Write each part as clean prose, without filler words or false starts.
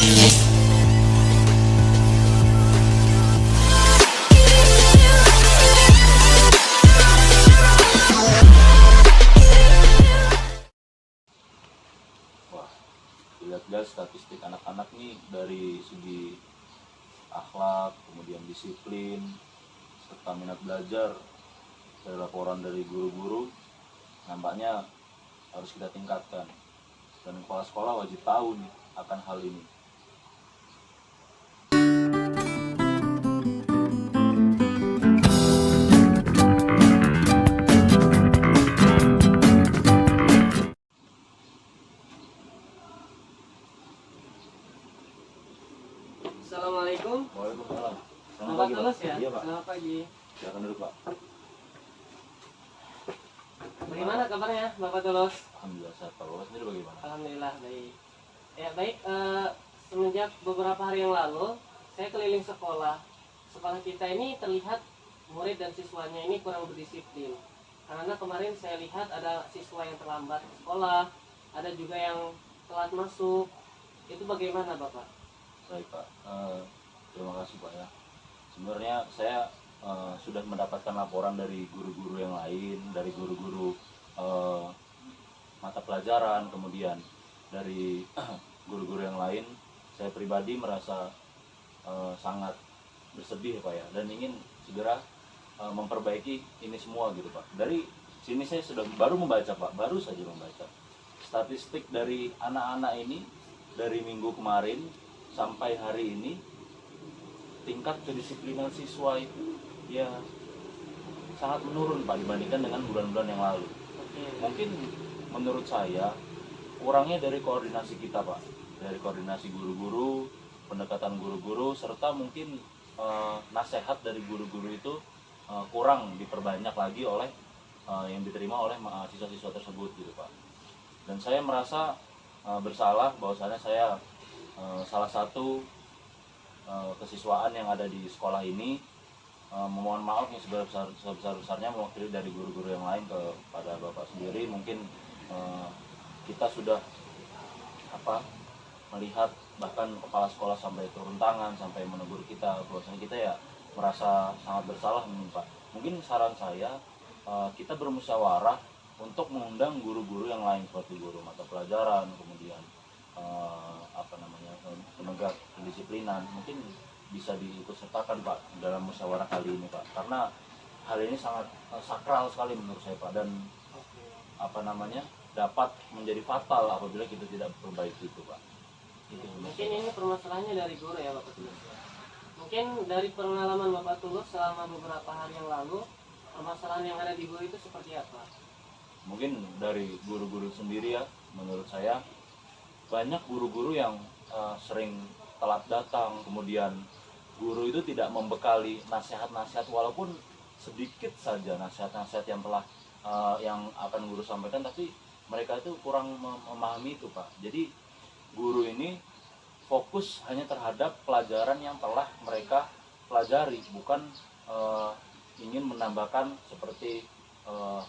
Wah, lihat statistik anak-anak nih dari segi akhlak, kemudian disiplin, serta minat belajar dari laporan dari guru-guru, nampaknya harus kita tingkatkan. Dan kepala sekolah wajib tahu nih akan hal ini. Assalamualaikum. Waalaikumsalam. Selamat Bapak pagi, Tulus Pak. ya? Iya, Pak. Selamat pagi. Silakan duduk, Pak. Bagaimana kabarnya Bapak Tulus? Alhamdulillah sehat, Pak. Bapak sendiri bagaimana? Alhamdulillah baik. Ya baik, semenjak beberapa hari yang lalu saya keliling sekolah. Sekolah kita ini terlihat murid dan siswanya ini kurang berdisiplin. Karena kemarin saya lihat ada siswa yang terlambat ke sekolah, ada juga yang telat masuk. Itu bagaimana Bapak? Baik, Pak. Terima kasih, Pak ya. Sebenarnya saya sudah mendapatkan laporan dari guru-guru yang lain, dari guru-guru mata pelajaran, kemudian dari guru-guru yang lain. Saya pribadi merasa sangat bersedih, Pak ya, dan ingin segera memperbaiki ini semua gitu, Pak. Dari sini saya sudah baru membaca, Pak, baru saja membaca statistik dari anak-anak ini dari minggu kemarin sampai hari ini. Tingkat kedisiplinan siswa itu ya sangat menurun, Pak, dibandingkan dengan bulan-bulan yang lalu. Mungkin menurut saya kurangnya dari koordinasi kita, Pak, dari koordinasi guru-guru, pendekatan guru-guru, serta mungkin nasihat dari guru-guru itu kurang diperbanyak lagi oleh yang diterima oleh siswa-siswa tersebut gitu, Pak. Dan saya merasa bersalah bahwasanya saya salah satu kesiswaan yang ada di sekolah ini, memohon maaf yang sebesar-besarnya mewakili dari guru-guru yang lain kepada Bapak sendiri. Mungkin kita sudah melihat bahkan kepala sekolah sampai turun tangan, sampai menegur kita, bahwasanya kita ya merasa sangat bersalah nih, Pak. Mungkin saran saya kita bermusyawarah untuk mengundang guru-guru yang lain seperti guru mata pelajaran, kemudian penegak kedisiplinan, mungkin bisa diikutsertakan, Pak, dalam musyawarah kali ini, Pak, karena hal ini sangat sakral sekali menurut saya, Pak, dan dapat menjadi fatal apabila kita tidak perbaiki itu, Pak. Mungkin ini permasalahannya dari guru ya Bapak Tulus. Mungkin dari pengalaman Bapak Tulus selama beberapa hari yang lalu, permasalahan yang ada di guru itu seperti apa? Mungkin dari guru-guru sendiri ya, menurut saya banyak guru-guru yang sering telat datang, kemudian guru itu tidak membekali nasihat-nasihat, walaupun sedikit saja nasihat-nasihat yang telah yang akan guru sampaikan, tapi mereka itu kurang memahami itu, Pak. Jadi guru ini fokus hanya terhadap pelajaran yang telah mereka pelajari, bukan ingin menambahkan seperti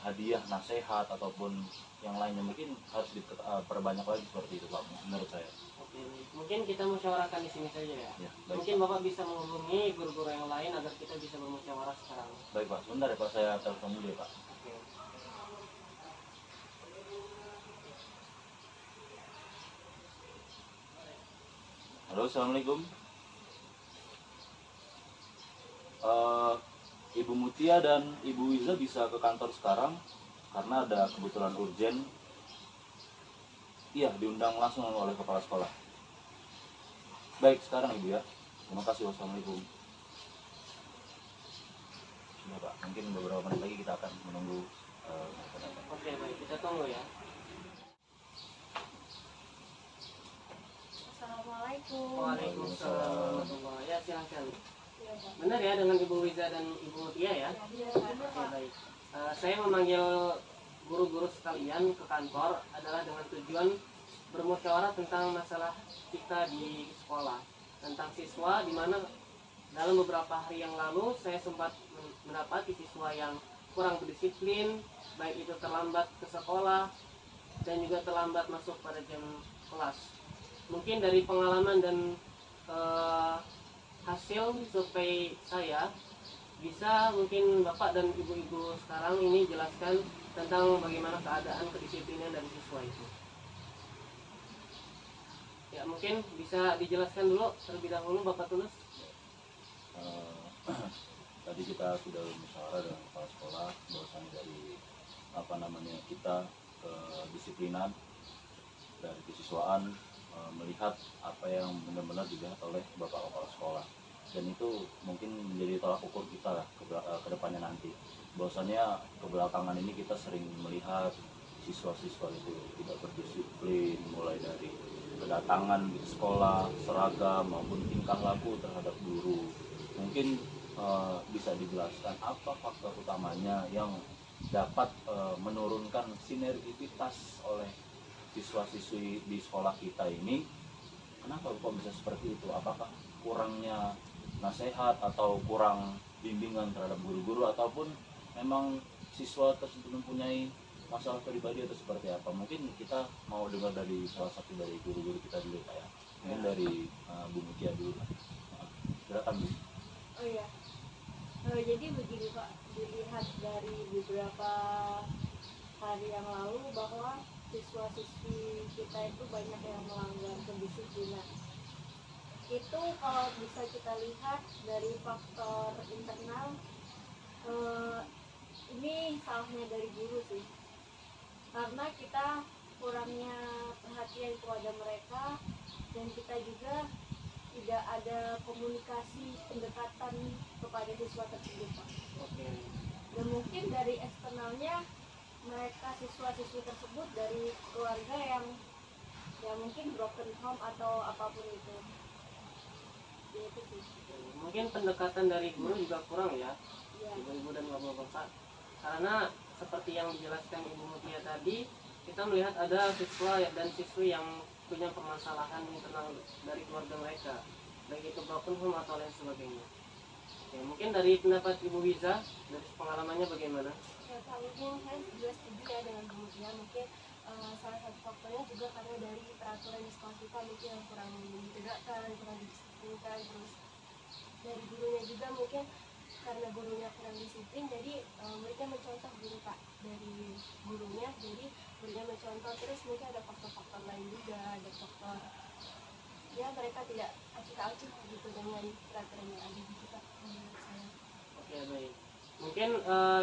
hadiah, nasihat ataupun yang lainnya. Mungkin harus diperbanyak lagi seperti itu, Pak, menurut saya. Oke, mungkin kita musyawarahkan di sini saja ya. Ya, baik, mungkin Pak. Bapak bisa menghubungi guru-guru yang lain agar kita bisa bermusyawarah sekarang. Baik, Pak, sebentar ya, Pak, saya telepon dulu ya, Pak. Oke. Halo, assalamualaikum. Ibu Mutia dan Ibu Wiza bisa ke kantor sekarang karena ada kebetulan urgen. Iya, diundang langsung oleh kepala sekolah. Baik, sekarang Ibu ya. Terima kasih. Wassalamualaikum. Sudah, Pak, mungkin beberapa menit lagi kita akan menunggu Oke, baik, kita tunggu ya. Assalamualaikum. Waalaikumsalam. Ya, silahkan. Iya, Pak. Benar ya dengan Ibu Wiza dan Ibu Mutia ya? Iya, Pak. Oke, baik. Saya memanggil guru-guru sekalian ke kantor adalah dengan tujuan bermusyawarah tentang masalah kita di sekolah, tentang siswa, di mana dalam beberapa hari yang lalu saya sempat mendapati siswa yang kurang berdisiplin, baik itu terlambat ke sekolah dan juga terlambat masuk pada jam kelas. mungkin dari pengalaman dan hasil survei saya, bisa mungkin Bapak dan Ibu-ibu sekarang ini jelaskan tentang bagaimana keadaan kedisiplinan dari siswa itu. Ya, mungkin bisa dijelaskan dulu terlebih dahulu Bapak Tulus. Tadi kita sudah musyawarah dengan kepala sekolah bahwasanya dari kita kedisiplinan dari kesiswaan melihat apa yang benar-benar dilihat oleh bapak kepala sekolah, dan itu mungkin menjadi tolak ukur kita lah ke depannya nanti, bahwasanya kebelakangan ini kita sering melihat siswa-siswa itu tidak berdisiplin, mulai dari kedatangan di sekolah, seragam maupun tingkah laku terhadap guru. Mungkin bisa dijelaskan apa faktor utamanya yang dapat menurunkan sinergitas oleh siswa-siswi di sekolah kita ini. Kenapa kok bisa seperti itu? Apakah kurangnya nasihat atau kurang bimbingan terhadap guru-guru, ataupun memang siswa tersebut mempunyai masalah pribadi atau seperti apa? Mungkin kita mau dengar dari salah satu dari guru-guru kita dulu Pak ya. Mungkin dari Bu Mutia dulu. Silakan Bu. Oh iya, jadi begini Pak, dilihat dari beberapa hari yang lalu bahwa siswa-siswi kita itu banyak yang melanggar kedisiplinan. Itu kalau bisa kita lihat dari faktor internal, ini salahnya dari guru sih, karena kita kurangnya perhatian kepada mereka, dan kita juga tidak ada komunikasi pendekatan kepada siswa tersebut Pak. Oke. Dan mungkin dari eksternalnya mereka siswa-siswi tersebut dari keluarga yang mungkin broken home atau apapun itu. Ya, itu sih. Mungkin pendekatan dari guru juga kurang ya, Ya. Ibu-ibu dan Bapak-bapak. Karena seperti yang dijelaskan Ibu Mutia tadi, kita melihat ada siswa dan siswi yang punya permasalahan internal dari keluarga mereka, baik itu broken home atau lain sebagainya. Oke, mungkin dari pendapat Ibu Wiza, dari pengalamannya bagaimana? Ya, kalau mungkin saya juga setuju ya dengan Bu Mutia. Mungkin salah satu faktornya juga karena dari peraturan di sekolah kita mungkin yang kurang ditegakkan, kurang didisiplinkan, terus dari gurunya juga mungkin karena gurunya kurang disiplin, jadi mereka mencontoh guru Pak, dari gurunya, jadi gurunya mencontoh, terus mungkin ada faktor-faktor lain juga, ada faktor ya mereka tidak acuh-acuh gitu dengan peraturan yang ada gitu Pak, menurut saya. Oke, baik. Mungkin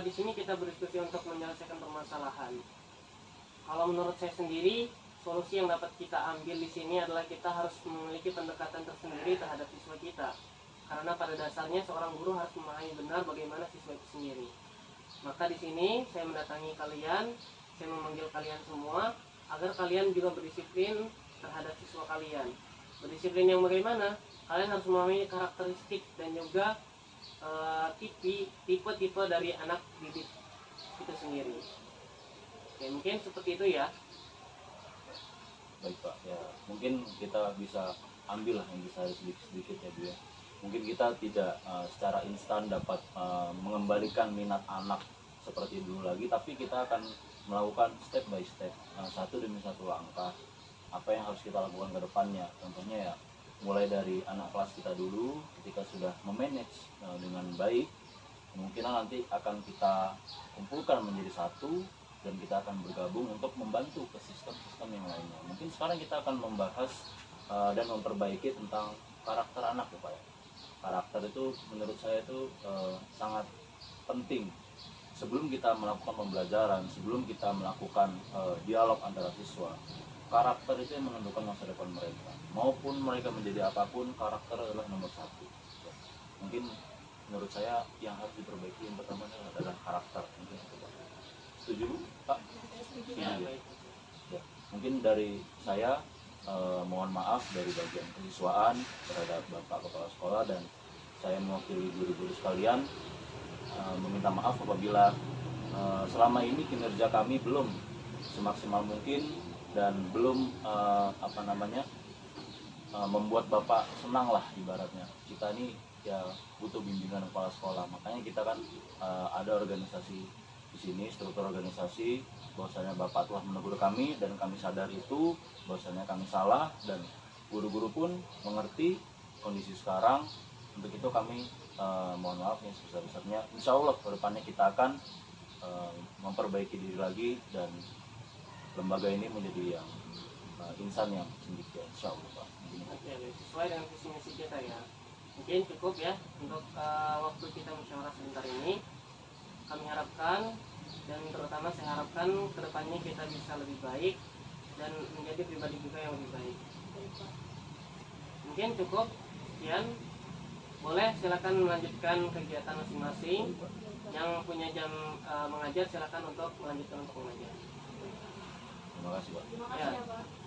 di sini kita berdiskusi untuk menyelesaikan permasalahan. Kalau menurut saya sendiri, solusi yang dapat kita ambil di sini adalah kita harus memiliki pendekatan tersendiri terhadap siswa kita. Karena pada dasarnya seorang guru harus memahami benar bagaimana siswa itu sendiri. Maka di sini saya mendatangi kalian, saya memanggil kalian semua agar kalian juga berdisiplin terhadap siswa kalian. Berdisiplin yang bagaimana? Kalian harus memahami karakteristik dan juga tipe-tipe dari anak didik itu sendiri. Oke, mungkin seperti itu ya. Baik Pak, ya mungkin kita bisa ambil lah yang bisa sedikit-sedikit ya Bu ya. Mungkin kita tidak secara instan dapat mengembalikan minat anak seperti dulu lagi, tapi kita akan melakukan step by step, satu demi satu langkah apa yang harus kita lakukan ke depannya. Contohnya ya mulai dari anak kelas kita dulu, ketika sudah memanage dengan baik, kemungkinan nanti akan kita kumpulkan menjadi satu dan kita akan bergabung untuk membantu ke sistem-sistem yang lainnya. Mungkin sekarang kita akan membahas dan memperbaiki tentang karakter anak ya Pak ya. Karakter itu menurut saya itu sangat penting. Sebelum kita melakukan pembelajaran, sebelum kita melakukan dialog antara siswa, karakter itu yang menentukan masa depan mereka. Maupun mereka menjadi apapun, karakter adalah nomor satu. Ya. Mungkin menurut saya yang harus diperbaiki yang pertama adalah karakter. Mungkin itu Pak. Setuju Bu? Pak? Ya, Setuju. baik. Ya. Mungkin dari saya mohon maaf dari bagian kesiswaan terhadap Bapak Kepala Sekolah, dan saya mewakili guru-guru sekalian meminta maaf apabila selama ini kinerja kami belum semaksimal mungkin dan belum membuat Bapak senang lah ibaratnya. Kita ini ya butuh bimbingan kepala sekolah, makanya kita kan ada organisasi di sini, struktur organisasi, bahwasanya Bapak telah menegur kami dan kami sadar itu bahwasanya kami salah, dan guru-guru pun mengerti kondisi sekarang. Untuk itu kami mohon maaf yang sebesar-besarnya. Insya Allah kedepannya kita akan memperbaiki diri lagi dan lembaga ini menjadi yang insan yang cendekia, insya Allah Pak. Oke, sesuai dengan visi misi kita ya. Mungkin cukup ya untuk waktu kita musyawarah sebentar ini. Kami harapkan dan terutama saya harapkan kedepannya kita bisa lebih baik dan menjadi pribadi juga yang lebih baik. Mungkin cukup sekian. Boleh silakan melanjutkan kegiatan masing-masing. Yang punya jam mengajar silakan untuk melanjutkan untuk mengajar. Terima kasih Pak. Terima kasih Ya. ya Pak.